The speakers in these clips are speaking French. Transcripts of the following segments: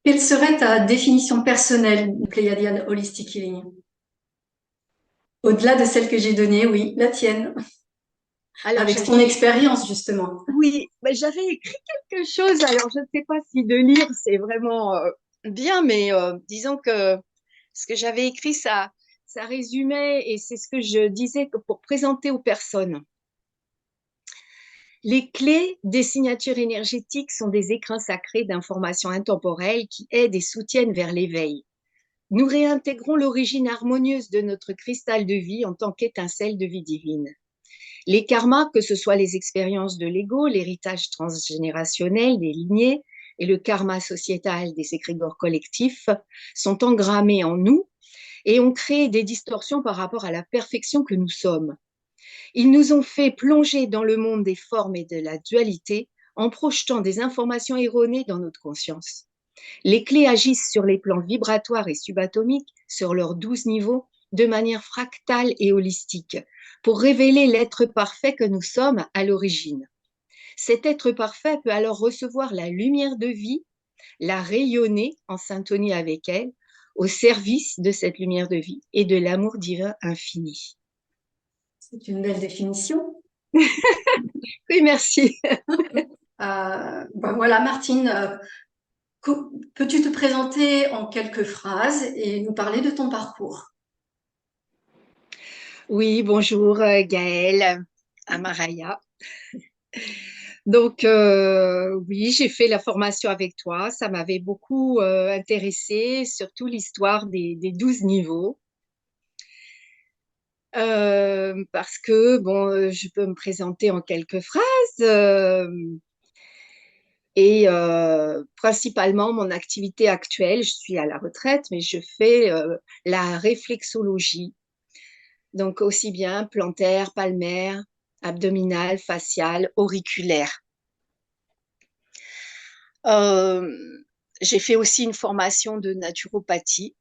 Quelle serait ta définition personnelle du Pleiadian Holistic Healing? Au-delà de celle que j'ai donnée, oui, la tienne, Alors, avec ton expérience justement. oui, ben, j'avais écrit quelque chose. Alors, je ne sais pas si de lire, c'est vraiment bien, mais disons que ce que j'avais écrit, ça résumait et c'est ce que je disais pour présenter aux personnes. Les clés des signatures énergétiques sont des écrins sacrés d'informations intemporelles qui aident et soutiennent vers l'éveil. Nous réintégrons l'origine harmonieuse de notre cristal de vie en tant qu'étincelle de vie divine. Les karmas, que ce soit les expériences de l'ego, l'héritage transgénérationnel des lignées et le karma sociétal des égrégores collectifs, sont engrammés en nous et ont créé des distorsions par rapport à la perfection que nous sommes. Ils nous ont fait plonger dans le monde des formes et de la dualité en projetant des informations erronées dans notre conscience. Les clés agissent sur les plans vibratoires et subatomiques, sur leurs 12 niveaux, de manière fractale et holistique, pour révéler l'être parfait que nous sommes à l'origine. Cet être parfait peut alors recevoir la lumière de vie, la rayonner en syntonie avec elle, au service de cette lumière de vie et de l'amour divin infini. C'est une belle définition. Oui, merci. Voilà, Martine, peux-tu te présenter en quelques phrases et nous parler de ton parcours? Oui, bonjour Gaëlle, Amaraya. Donc, oui, j'ai fait la formation avec toi. Ça m'avait beaucoup intéressée, surtout l'histoire des 12 niveaux. Parce que, bon, je peux me présenter en quelques phrases. Et principalement, mon activité actuelle, je suis à la retraite, mais je fais la réflexologie. Donc, aussi bien plantaire, palmaire, abdominale, faciale, auriculaire. Euh, j'ai fait aussi une formation de naturopathie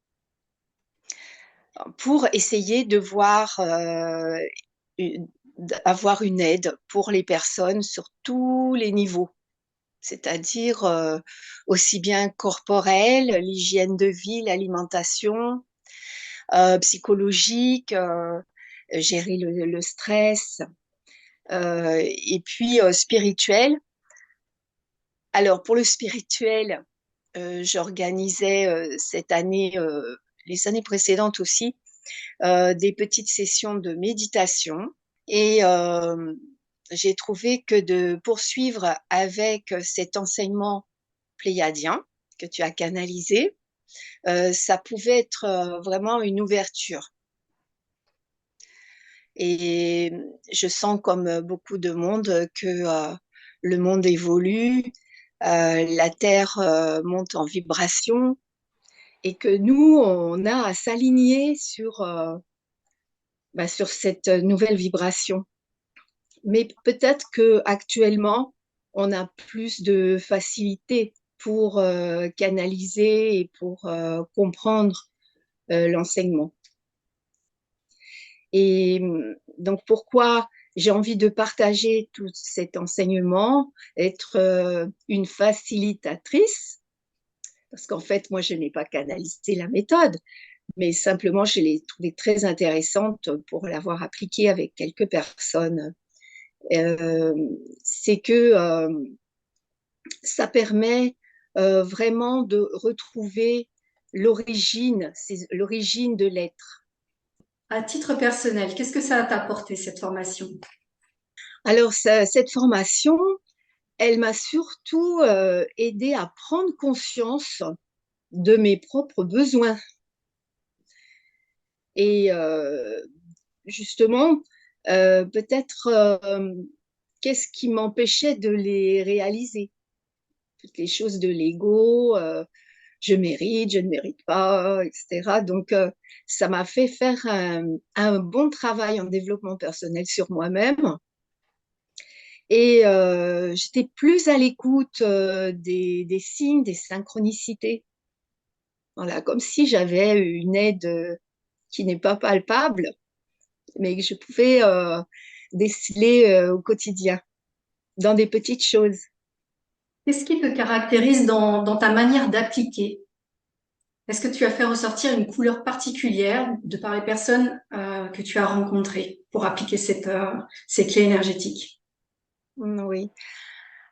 pour essayer de voir, avoir une aide pour les personnes sur tous les niveaux, c'est-à-dire aussi bien corporel, l'hygiène de vie, l'alimentation, psychologique, gérer le stress, et puis spirituel. Alors pour le spirituel, j'organisais cette année, les années précédentes aussi, des petites sessions de méditation. Et j'ai trouvé que de poursuivre avec cet enseignement pléiadien que tu as canalisé, ça pouvait être vraiment une ouverture. Et je sens comme beaucoup de monde que le monde évolue, la Terre monte en vibration et que nous, on a à s'aligner sur cette nouvelle vibration. Mais peut-être que actuellement, on a plus de facilité pour canaliser et pour comprendre l'enseignement. Et donc, pourquoi j'ai envie de partager tout cet enseignement, être une facilitatrice, parce qu'en fait, moi, je n'ai pas canalisé la méthode, mais simplement, je l'ai trouvée très intéressante pour l'avoir appliquée avec quelques personnes. Euh, c'est que ça permet vraiment de retrouver l'origine, c'est l'origine de l'être. À titre personnel, qu'est-ce que ça t'a apporté cette formation? Alors, cette formation, elle m'a surtout aidé à prendre conscience de mes propres besoins. Et justement, peut-être qu'est-ce qui m'empêchait de les réaliser? Toutes les choses de l'ego, je mérite, je ne mérite pas, etc. Donc, ça m'a fait faire un bon travail en développement personnel sur moi-même. Et j'étais plus à l'écoute des signes, des synchronicités. Voilà, comme si j'avais une aide qui n'est pas palpable, mais que je pouvais déceler au quotidien, dans des petites choses. Qu'est-ce qui te caractérise dans ta manière d'appliquer? Est-ce que tu as fait ressortir une couleur particulière de par les personnes que tu as rencontrées pour appliquer ces clés énergétiques? Oui.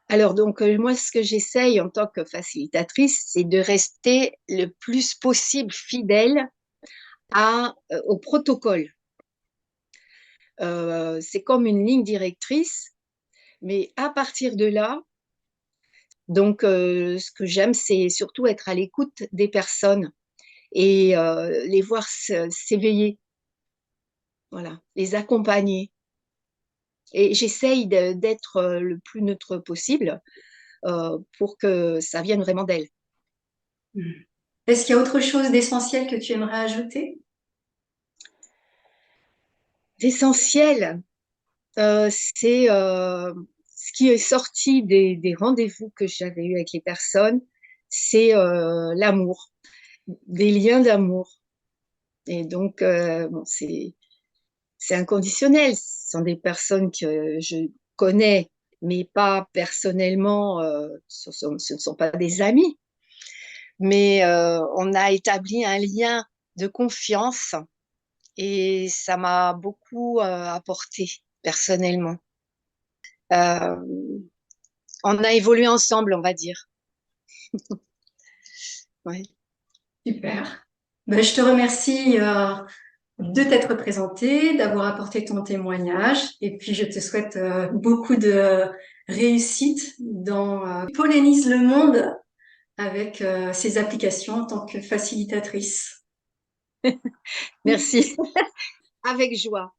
Alors donc moi ce que j'essaye en tant que facilitatrice, c'est de rester le plus possible fidèle au protocole. C'est comme une ligne directrice, mais à partir de là, donc ce que j'aime, c'est surtout être à l'écoute des personnes et les voir s'éveiller, voilà, les accompagner. Et j'essaye d'être le plus neutre possible pour que ça vienne vraiment d'elle. Hmm. Est-ce qu'il y a autre chose d'essentiel que tu aimerais ajouter? L'essentiel, c'est ce qui est sorti des rendez-vous que j'avais eus avec les personnes, c'est l'amour, des liens d'amour. Et donc, bon, c'est inconditionnel. Ce sont des personnes que je connais, mais pas personnellement. Ce ne sont pas des amis, mais on a établi un lien de confiance et ça m'a beaucoup apporté personnellement. Euh, on a évolué ensemble, on va dire. Ouais. Super. Ben, je te remercie de t'être présenté, d'avoir apporté ton témoignage, et puis je te souhaite beaucoup de réussite dans pollinise le monde avec ces applications en tant que facilitatrice. Merci, avec joie.